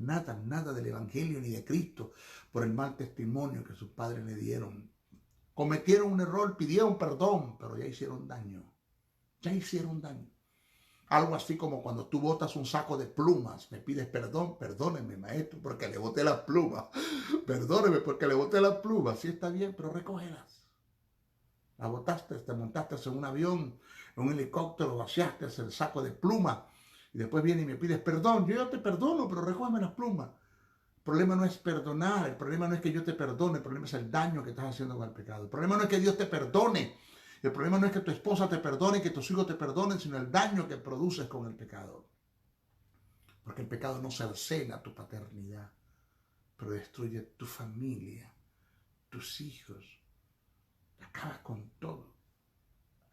del Evangelio ni de Cristo por el mal testimonio que sus padres le dieron. Cometieron un error, pidieron perdón, pero ya hicieron daño. Ya hicieron daño. Algo así como cuando tú botas un saco de plumas, me pides perdón, perdóneme maestro porque le boté las plumas. Perdóneme porque le boté las plumas. Sí está bien, pero recógelas. La botaste, te montaste en un avión, en un helicóptero, vaciaste el saco de plumas y después viene y me pides perdón. Yo ya te perdono, pero recógeme las plumas. El problema no es perdonar, el problema no es que yo te perdone, el problema es el daño que estás haciendo con el pecado. El problema no es que Dios te perdone, el problema no es que tu esposa te perdone y que tus hijos te perdonen, sino el daño que produces con el pecado. Porque el pecado no cercena tu paternidad, pero destruye tu familia, tus hijos. Acabas con todo.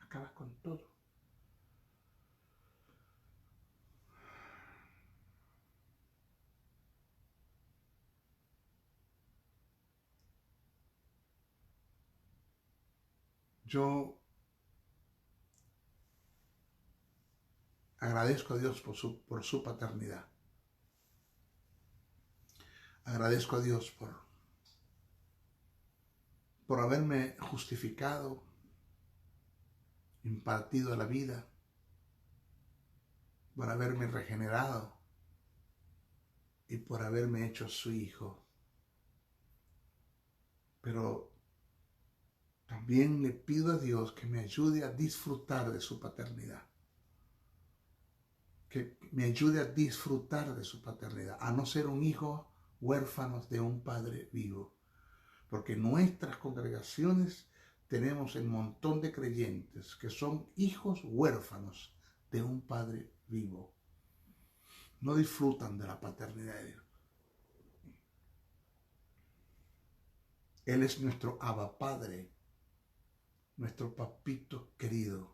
Acabas con todo. Yo agradezco a Dios por su paternidad. Agradezco a Dios por haberme justificado, impartido la vida, por haberme regenerado y por haberme hecho su hijo. Pero también le pido a Dios que me ayude a disfrutar de su paternidad. Que me ayude a disfrutar de su paternidad, a no ser un hijo huérfano de un padre vivo. Porque en nuestras congregaciones tenemos un montón de creyentes que son hijos huérfanos de un padre vivo. No disfrutan de la paternidad de Dios. Él es nuestro Abba Padre, nuestro papito querido.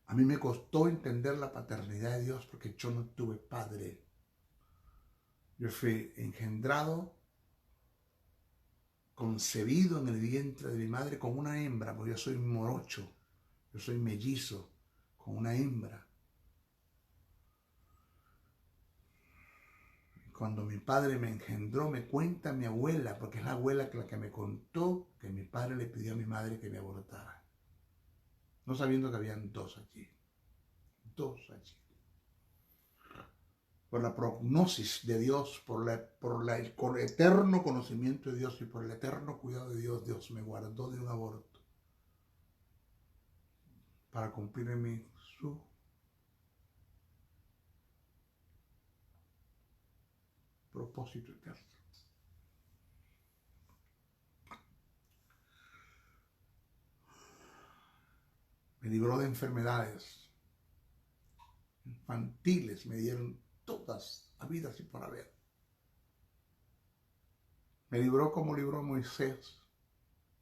A mí me costó entender la paternidad de Dios porque yo no tuve padre. Yo fui engendrado, concebido en el vientre de mi madre con una hembra, porque yo soy morocho, yo soy mellizo, con una hembra. Cuando mi padre me engendró, me cuenta mi abuela, porque es la abuela la que me contó que mi padre le pidió a mi madre que me abortara. No sabiendo que habían dos allí. Por la prognosis de Dios, por el eterno conocimiento de Dios y por el eterno cuidado de Dios, Dios me guardó de un aborto para cumplir en mí su propósito eterno. Me libró de enfermedades infantiles, me dieron todas habidas y por haber. Me libró como libró a Moisés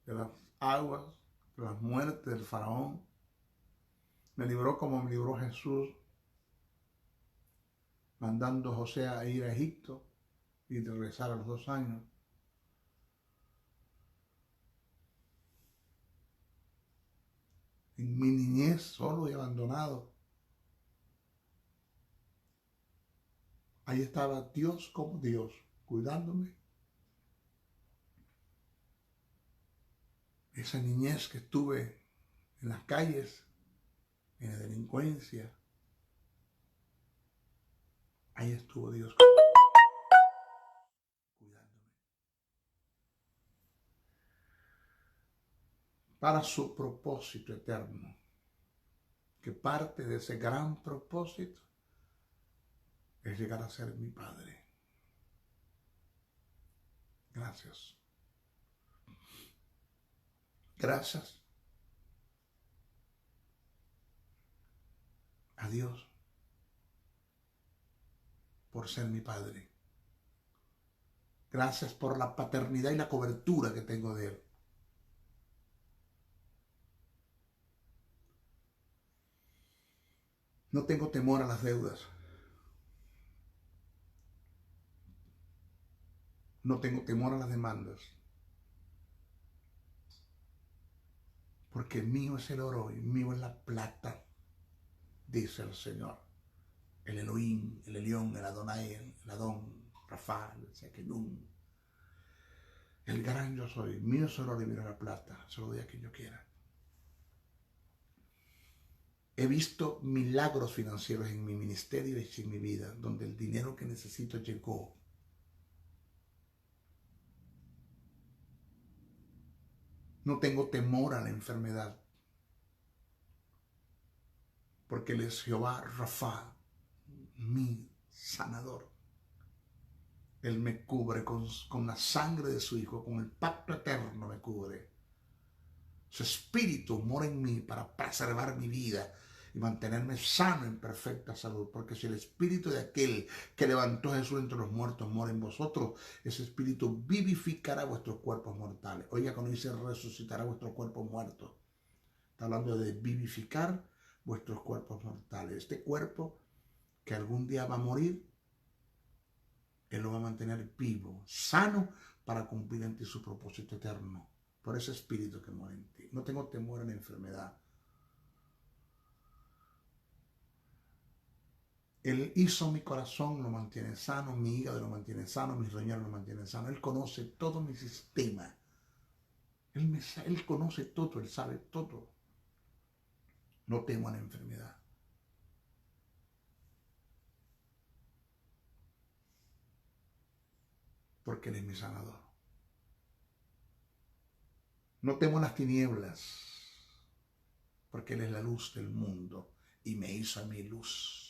de las aguas, de las muertes del faraón. Me libró como me libró Jesús, mandando a José a ir a Egipto y de regresar a los 2 años. En mi niñez, solo y abandonado, ahí estaba Dios como Dios, cuidándome. Esa niñez que estuve en las calles, en la delincuencia, ahí estuvo Dios cuidándome. Para su propósito eterno, que parte de ese gran propósito es llegar a ser mi Padre. Gracias. Gracias a Dios por ser mi Padre. Gracias por la paternidad y la cobertura que tengo de Él. No tengo temor a las deudas. No tengo temor a las demandas. Porque mío es el oro y mío es la plata, dice el Señor. El Elohim, el Elión, el Adonai, el Adón, Rafael, el Sekenum. El gran yo soy. Mío es el oro y mío es la plata. Se lo doy a quien yo quiera. He visto milagros financieros en mi ministerio y en mi vida, donde el dinero que necesito llegó. No tengo temor a la enfermedad, porque Él es Jehová Rafa, mi sanador. Él me cubre con la sangre de su Hijo, con el pacto eterno me cubre. Su espíritu mora en mí para preservar mi vida y mantenerme sano en perfecta salud, porque si el espíritu de aquel que levantó a Jesús entre los muertos mora en vosotros, ese espíritu vivificará vuestros cuerpos mortales. Oiga, cuando dice resucitará vuestros cuerpos muertos, está hablando de vivificar vuestros cuerpos mortales. Este cuerpo que algún día va a morir, Él lo va a mantener vivo, sano, para cumplir en ti su propósito eterno, por ese espíritu que mora en ti. No tengo temor a la enfermedad. Él hizo mi corazón, lo mantiene sano, mi hígado lo mantiene sano, mis riñones lo mantienen sano. Él conoce todo mi sistema. Él conoce todo, Él sabe todo. No temo a la enfermedad. Porque Él es mi sanador. No temo a las tinieblas, porque Él es la luz del mundo y me hizo a mi luz.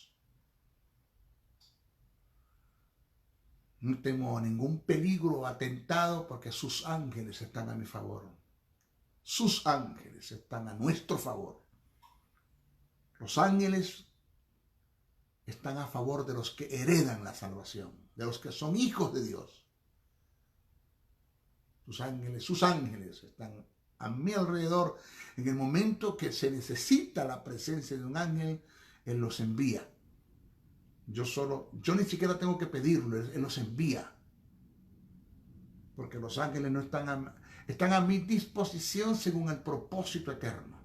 No temo a ningún peligro o atentado, porque sus ángeles están a mi favor. Sus ángeles están a nuestro favor. Los ángeles están a favor de los que heredan la salvación, de los que son hijos de Dios. Sus ángeles están a mi alrededor. En el momento que se necesita la presencia de un ángel, Él los envía. Yo ni siquiera tengo que pedirlo, Él los envía. Porque los ángeles no están a mi disposición según el propósito eterno.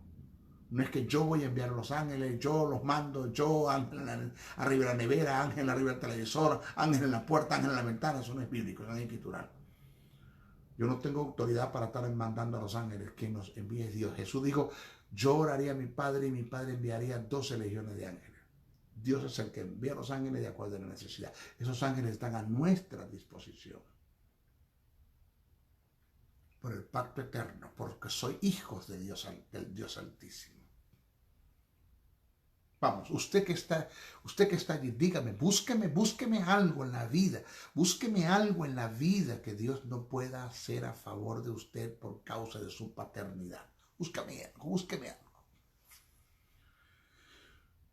No es que yo voy a enviar a los ángeles, yo los mando, yo ángel arriba de la nevera, ángel arriba del televisor, ángel en la puerta, ángel en la ventana. Eso no es bíblico, eso no es escritural. Yo no tengo autoridad para estar mandando a los ángeles. Quien nos envía es Dios. Jesús dijo, yo oraría a mi Padre y mi Padre enviaría 12 legiones de ángeles. Dios es el que envía a los ángeles de acuerdo a la necesidad. Esos ángeles están a nuestra disposición. Por el pacto eterno, porque soy hijos de Dios, del Dios Altísimo. Vamos, usted que está allí, dígame, búsqueme algo en la vida, búsqueme algo en la vida que Dios no pueda hacer a favor de usted por causa de su paternidad. Búsqueme algo.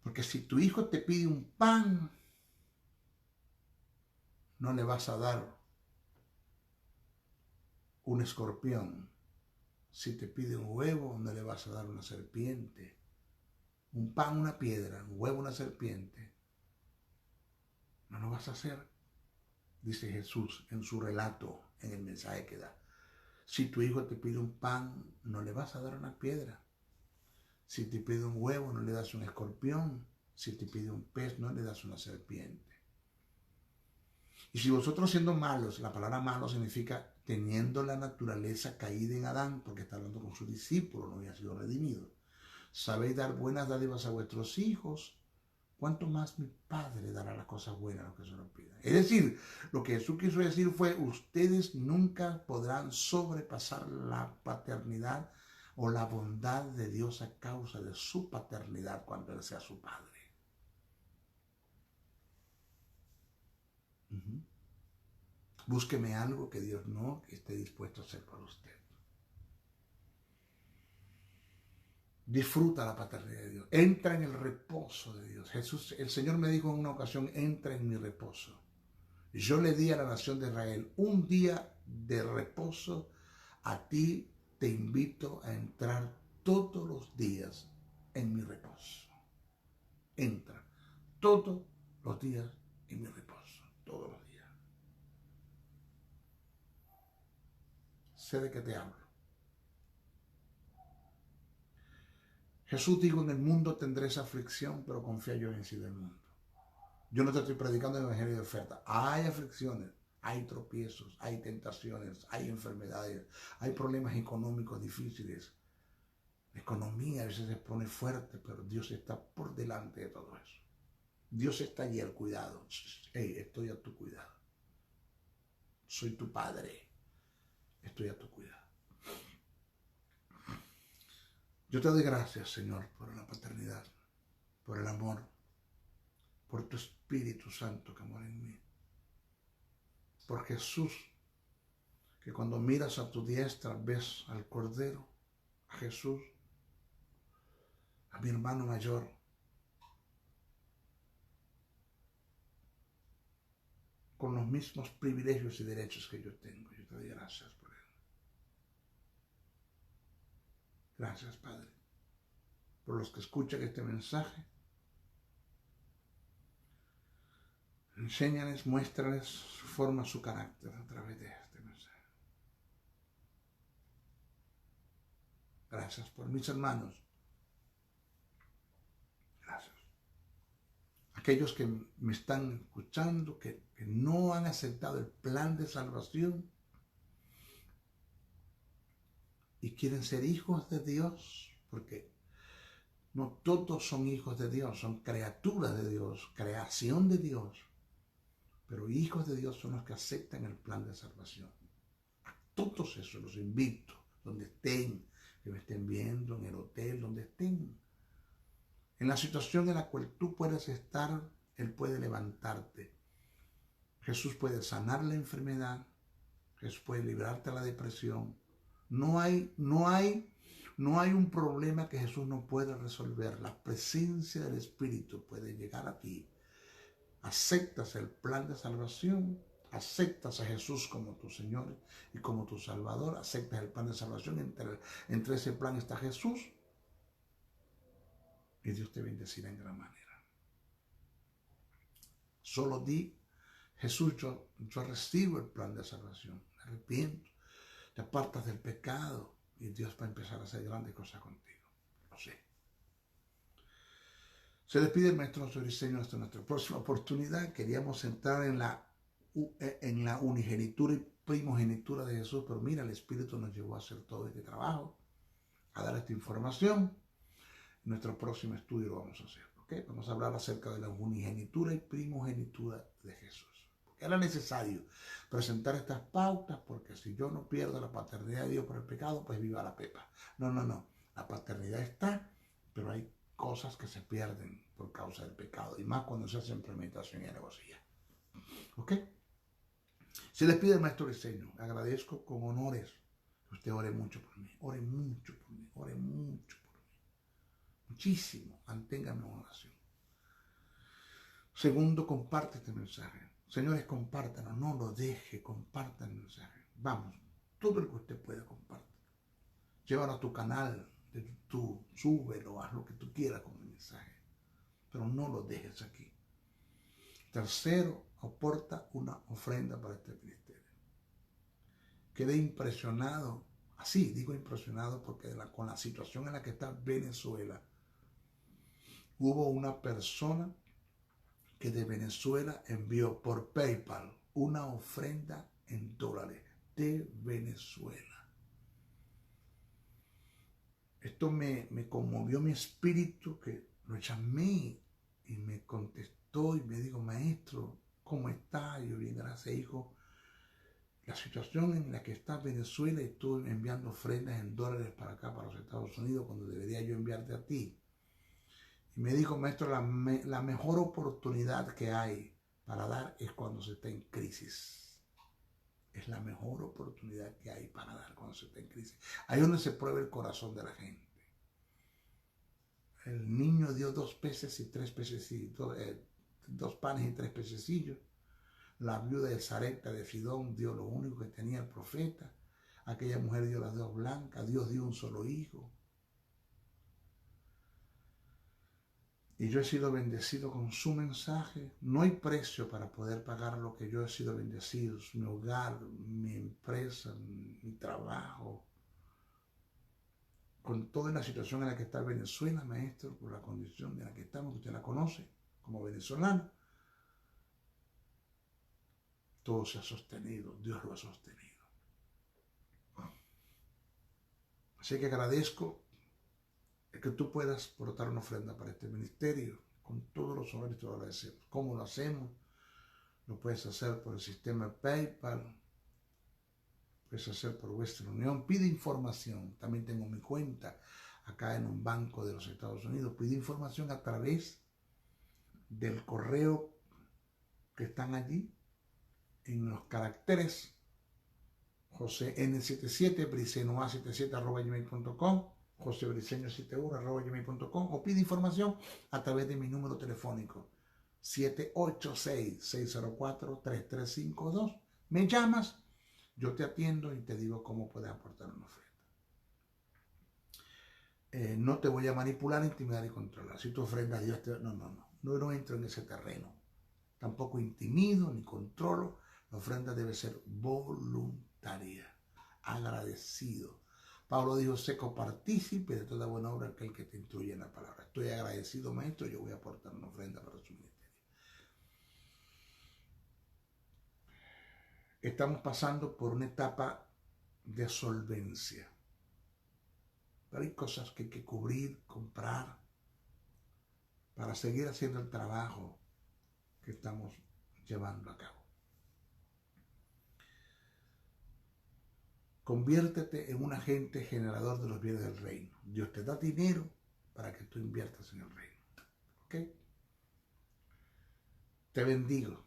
Porque si tu hijo te pide un pan, no le vas a dar un escorpión. Si te pide un huevo, no le vas a dar una serpiente. Un pan, una piedra, un huevo, una serpiente. No lo vas a hacer, dice Jesús en su relato, en el mensaje que da. Si tu hijo te pide un pan, no le vas a dar una piedra. Si te pide un huevo, no le das un escorpión. Si te pide un pez, no le das una serpiente. Y si vosotros siendo malos, la palabra malo significa teniendo la naturaleza caída en Adán, porque está hablando con su discípulo, no había sido redimido. Sabéis dar buenas dádivas a vuestros hijos, ¿cuánto más mi Padre dará las cosas buenas a los que se lo pidan? Es decir, lo que Jesús quiso decir fue, ustedes nunca podrán sobrepasar la paternidad o la bondad de Dios a causa de su paternidad cuando Él sea su Padre. Búsqueme algo que Dios no esté dispuesto a hacer por usted. Disfruta la paternidad de Dios. Entra en el reposo de Dios. El Señor me dijo en una ocasión, entra en mi reposo. Yo le di a la nación de Israel un día de reposo. A ti te invito a entrar todos los días en mi reposo. Entra todos los días en mi reposo. Todos los días. Sé de qué te hablo. Jesús dijo, en el mundo tendréis aflicción, pero confía, yo he vencido el mundo. Yo no te estoy predicando el evangelio de oferta. Hay aflicciones, hay tropiezos, hay tentaciones, hay enfermedades, hay problemas económicos difíciles. La economía a veces se pone fuerte, pero Dios está por delante de todo eso. Dios está allí al cuidado. Hey, estoy a tu cuidado. Soy tu Padre. Estoy a tu cuidado. Yo te doy gracias, Señor, por la paternidad, por el amor, por tu Espíritu Santo que mora en mí. Por Jesús, que cuando miras a tu diestra ves al Cordero, a Jesús, a mi hermano mayor, con los mismos privilegios y derechos que yo tengo. Yo te doy gracias por él. Gracias, Padre, por los que escuchan este mensaje. Enséñales, muéstrales su forma, su carácter a través de este mensaje. Gracias por mis hermanos. Gracias. Aquellos que me están escuchando, que no han aceptado el plan de salvación y quieren ser hijos de Dios, porque no todos son hijos de Dios, son criaturas de Dios, creación de Dios. Pero hijos de Dios son los que aceptan el plan de salvación. A todos esos los invito, donde estén, que me estén viendo, en el hotel, donde estén. En la situación en la cual tú puedes estar, Él puede levantarte. Jesús puede sanar la enfermedad. Jesús puede librarte de la depresión. No hay un problema que Jesús no pueda resolver. La presencia del Espíritu puede llegar a ti. Aceptas el plan de salvación, aceptas a Jesús como tu Señor y como tu Salvador, aceptas el plan de salvación, entre ese plan está Jesús, y Dios te bendecirá en gran manera. Solo di, Jesús, yo recibo el plan de salvación, me arrepiento, te apartas del pecado y Dios va a empezar a hacer grandes cosas contigo. Lo sé. Se despide el maestro Briceño hasta nuestra próxima oportunidad. Queríamos entrar en la unigenitura y primogenitura de Jesús, pero mira, el Espíritu nos llevó a hacer todo este trabajo, a dar esta información. En nuestro próximo estudio lo vamos a hacer. ¿Okay? Vamos a hablar acerca de la unigenitura y primogenitura de Jesús. Porque era necesario presentar estas pautas, porque si yo no pierdo la paternidad de Dios por el pecado, pues viva la pepa. No. La paternidad está, pero hay cosas que se pierden por causa del pecado, y más cuando se hace implementación y alevosía. ¿Ok? Se les pide el maestro Briceño. Agradezco con honores que usted ore mucho por mí. Ore mucho por mí. Ore mucho por mí. Muchísimo. Manténgame en oración. Segundo, comparte este mensaje. Señores, compártanlo. No lo deje. Compartan el mensaje. Vamos. Todo lo que usted pueda, comparte. Llévalo a tu canal de YouTube. Súbelo. Haz lo que tú quieras con el mensaje. Pero no lo dejes aquí. Tercero, aporta una ofrenda para este ministerio. Quedé impresionado, así digo impresionado porque con la situación en la que está Venezuela, hubo una persona que de Venezuela envió por PayPal una ofrenda en dólares de Venezuela. Esto me conmovió mi espíritu, que lo llamé y me contestó y me dijo: maestro, ¿cómo está? Yo bien, gracias, hijo. La situación en la que está Venezuela, estuve enviando ofrendas en dólares para acá, para los Estados Unidos, cuando debería yo enviarte a ti. Y me dijo: maestro, la mejor oportunidad que hay para dar es cuando se está en crisis. Es la mejor oportunidad que hay para dar cuando se está en crisis. Ahí es donde se prueba el corazón de la gente. El niño dio 2 peces y 3 pececillos, 2 panes y 3 pececillos. La viuda de Sarepta de Sidón dio lo único que tenía el profeta. Aquella mujer dio las 2 blancas. Dios dio un solo hijo. Y yo he sido bendecido con su mensaje. No hay precio para poder pagar lo que yo he sido bendecido. Mi hogar, mi empresa, mi trabajo. Con toda la situación en la que está Venezuela, maestro, por la condición en la que estamos, que usted la conoce como venezolano, todo se ha sostenido, Dios lo ha sostenido. Así que agradezco que tú puedas aportar una ofrenda para este ministerio. Con todos los honores te lo agradecemos. ¿Cómo lo hacemos? Lo puedes hacer por el sistema PayPal, puedes hacer por Western Union. Pide información. También tengo mi cuenta acá en un banco de los Estados Unidos. Pide información a través del correo que están allí en los caracteres JoseN77, bricenoa77@gmail.com, josebriceño71@gmail.com, o pide información a través de mi número telefónico 786-604-3352. Me llamas, yo te atiendo y te digo cómo puedes aportar una ofrenda. No te voy a manipular, intimidar y controlar. Si tu ofrenda a Dios no entro en ese terreno. Tampoco intimido ni controlo. La ofrenda debe ser voluntaria, agradecido. Pablo dijo: sé copartícipe de toda buena obra aquel que te instruye en la palabra. Estoy agradecido, maestro, yo voy a aportar una ofrenda para su ministerio. Estamos pasando por una etapa de solvencia. Pero hay cosas que hay que cubrir, comprar, para seguir haciendo el trabajo que estamos llevando a cabo. Conviértete en un agente generador de los bienes del reino. Dios te da dinero para que tú inviertas en el reino. ¿Ok? Te bendigo.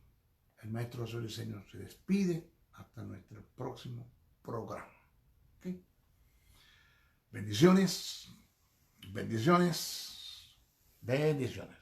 El maestro José Briceño se despide hasta nuestro próximo programa. ¿Ok? Bendiciones, bendiciones, bendiciones.